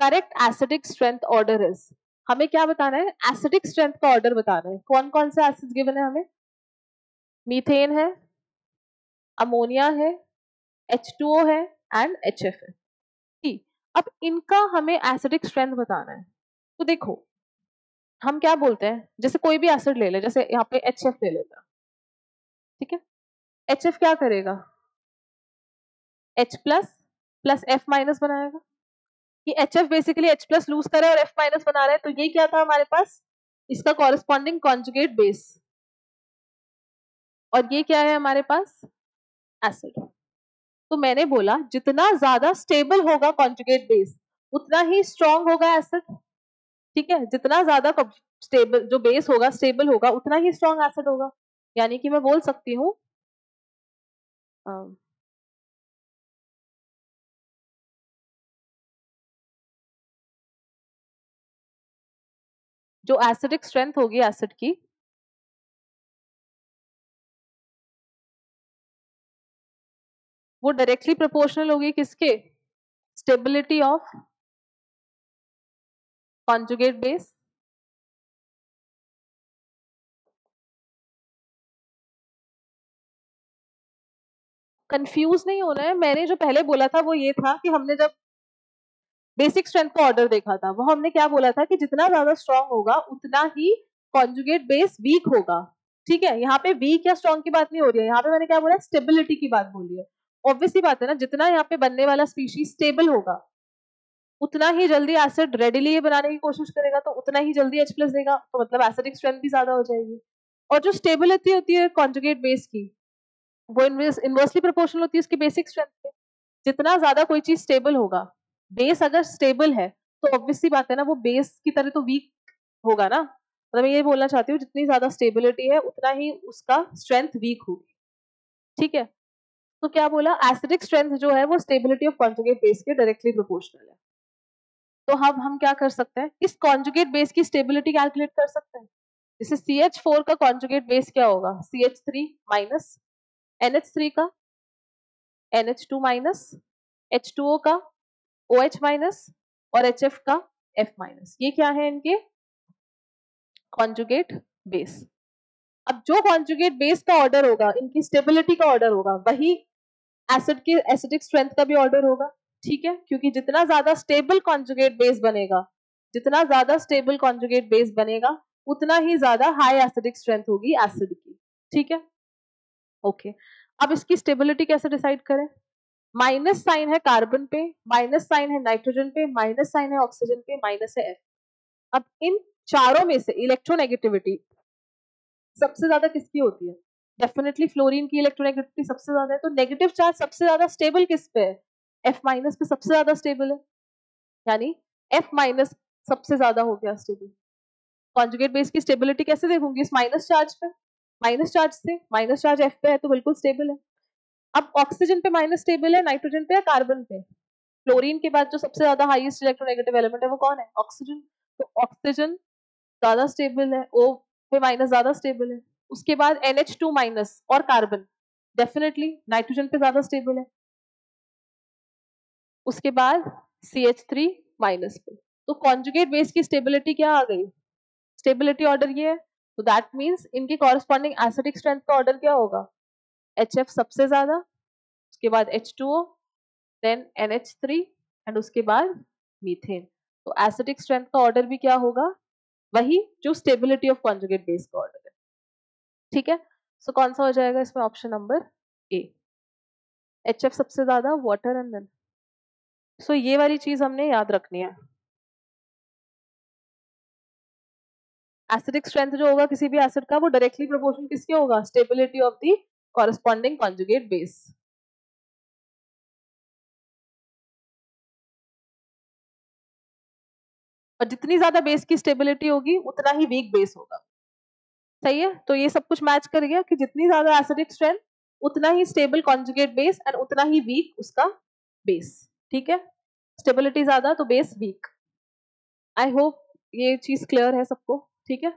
Correct acidic strength order is, हमें क्या बताना है, एसिडिक स्ट्रेंथ का ऑर्डर बताना है। कौन कौन से एसिड्स गिवन है हमें, मीथेन है, अमोनिया है, H2O है एंड HF है। ठीक, अब इनका हमें एसिडिक स्ट्रेंथ बताना है। तो देखो हम क्या बोलते हैं, जैसे कोई भी एसिड ले ले, जैसे यहाँ पे HF ले लेता, ठीक है, HF क्या करेगा, H plus plus F minus बनाएगा, कि HF basically H plus lose करे और F माइनस बना रहा है, तो ये क्या था हमारे पास, इसका कॉरेस्पॉन्डिंग कॉन्जुगेट बेस, और ये क्या है हमारे पास, एसिड। तो मैंने बोला जितना ज्यादा स्टेबल होगा कॉन्जुगेट बेस उतना ही स्ट्रॉन्ग होगा एसिड, ठीक है, जितना ज्यादा स्टेबल जो बेस होगा स्टेबल होगा उतना ही स्ट्रॉन्ग एसिड होगा। यानी कि मैं बोल सकती हूँ जो एसिडिक स्ट्रेंथ होगी एसिड की, वो डायरेक्टली प्रोपोर्शनल होगी किसके, stability of conjugate base. Confuse नहीं होना है, मैंने जो पहले बोला था वो ये था कि हमने जब बेसिक स्ट्रेंथ का ऑर्डर देखा था वो हमने क्या बोला था कि जितना ज्यादा स्ट्रॉन्ग होगा उतना ही कॉन्जुगेट बेस वीक होगा, ठीक है। यहाँ पे वीक या स्ट्रॉन्ग की बात नहीं हो रही है, यहाँ पे मैंने क्या बोला, स्टेबिलिटी की बात बोली है। ऑब्वियसली बात है ना, जितना यहाँ पे बनने वाला स्पीशीज स्टेबल होगा उतना ही जल्दी एसिड रेडिली बनाने की कोशिश करेगा, तो उतना ही जल्दी H प्लस देगा, तो मतलब एसिडिक स्ट्रेंथ भी ज्यादा हो जाएगी। और जो स्टेबिलिटी होती है कॉन्जुगेट बेस की वो इनवर्सली प्रोपोर्शनल होती है उसकी बेसिक स्ट्रेंथ के। जितना ज्यादा कोई चीज स्टेबल होगा, बेस अगर स्टेबल है तो ऑब्वियसली बात है ना वो बेस की तरह तो वीक होगा ना, मतलब मैं ये बोलना चाहती हूँ जितनी ज्यादा स्टेबिलिटी है उतना ही उसका स्ट्रेंथ वीक होगी, ठीक है। तो क्या बोला, एसिडिक स्ट्रेंथ जो है वो स्टेबिलिटी ऑफ कॉन्जुगेट बेस के डायरेक्टली प्रोपोर्शनल है। तो हम क्या कर सकते हैं, इस कॉन्जुगेट बेस की स्टेबिलिटी कैलकुलेट कर सकते हैं। जैसे CH4 का कॉन्जुगेट बेस क्या होगा, CH3 माइनस, NH3 का NH2 माइनस, H2O का OH माइनस और HF का F माइनस, ये क्या है इनके कॉन्जुगेट बेस। अब जो कॉन्जुगेट बेस का ऑर्डर होगा इनकी स्टेबिलिटी का ऑर्डर होगा, वही एसिड के एसिडिक स्ट्रेंथ का भी ऑर्डर होगा, ठीक है, क्योंकि जितना ज्यादा स्टेबल कॉन्जुगेट बेस बनेगा, जितना ज्यादा स्टेबल कॉन्जुगेट बेस बनेगा उतना ही ज्यादा हाई एसिडिक स्ट्रेंथ होगी एसिड की, ठीक है, ओके। अब इसकी स्टेबिलिटी कैसे डिसाइड करें, माइनस साइन है कार्बन पे, माइनस साइन है नाइट्रोजन पे, माइनस साइन है ऑक्सीजन पे, माइनस है F। अब इन चारों में से इलेक्ट्रोनेगेटिविटी सबसे ज्यादा किसकी होती है, डेफिनेटली फ्लोरीन की इलेक्ट्रोनेगेटिविटी सबसे ज्यादा है, तो नेगेटिव चार्ज सबसे ज्यादा स्टेबल किस पे है, F माइनस पे सबसे ज्यादा स्टेबल है, यानी F माइनस सबसे ज्यादा हो गया स्टेबल। कॉन्जुगेट बेस की स्टेबिलिटी कैसे देखूंगी, इस माइनस चार्ज पे, माइनस चार्ज से, माइनस चार्ज F पे है तो बिल्कुल स्टेबल है। अब ऑक्सीजन पे माइनस स्टेबल है, नाइट्रोजन पे या कार्बन पे, फ्लोरीन के बाद जो सबसे ज्यादा हाईएस्ट इलेक्ट्रोनेगेटिव एलिमेंट है वो कौन है, ऑक्सीजन, तो ऑक्सीजन ज्यादा स्टेबल है, O पे माइनस ज्यादा स्टेबल है। उसके बाद NH2 माइनस और कार्बन डेफिनेटली नाइट्रोजन पे ज्यादा स्टेबल है। उसके बाद CH3 माइनस पे, तो कॉन्जुगेट बेस की स्टेबिलिटी क्या आ गई, स्टेबिलिटी ऑर्डर ये है, तो दैट मींस इनके कॉरेस्पॉन्डिंग एसिडिक स्ट्रेंथ का ऑर्डर क्या होगा, HF सबसे ज्यादा, उसके बाद H2O, देन NH3 एंड उसके बाद मीथेन। तो एसिडिक स्ट्रेंथ का ऑर्डर भी क्या होगा, वही जो स्टेबिलिटी ऑफ कॉन्जुगेट बेस का ऑर्डर है, ठीक है। सो कौन सा हो जाएगा इसमें, ऑप्शन नंबर A, HF सबसे ज्यादा, वाटर एंड देन। सो ये वाली चीज हमने याद रखनी है। एसिडिक स्ट्रेंथ जो होगा किसी भी एसिड का वो डायरेक्टली प्रोपोर्शनल किसके होगा, stability of the corresponding conjugate base. और जितनी ज्यादा बेस की स्टेबिलिटी होगी उतना ही वीक बेस होगा, सही है। तो ये सब कुछ मैच कर गया कि जितनी ज्यादा एसिडिक स्ट्रेंथ उतना ही स्टेबल कॉन्जुगेट बेस एंड उतना ही वीक उसका बेस, ठीक है, स्टेबिलिटी ज्यादा तो बेस वीक। आई होप ये चीज क्लियर है सबको, ठीक है।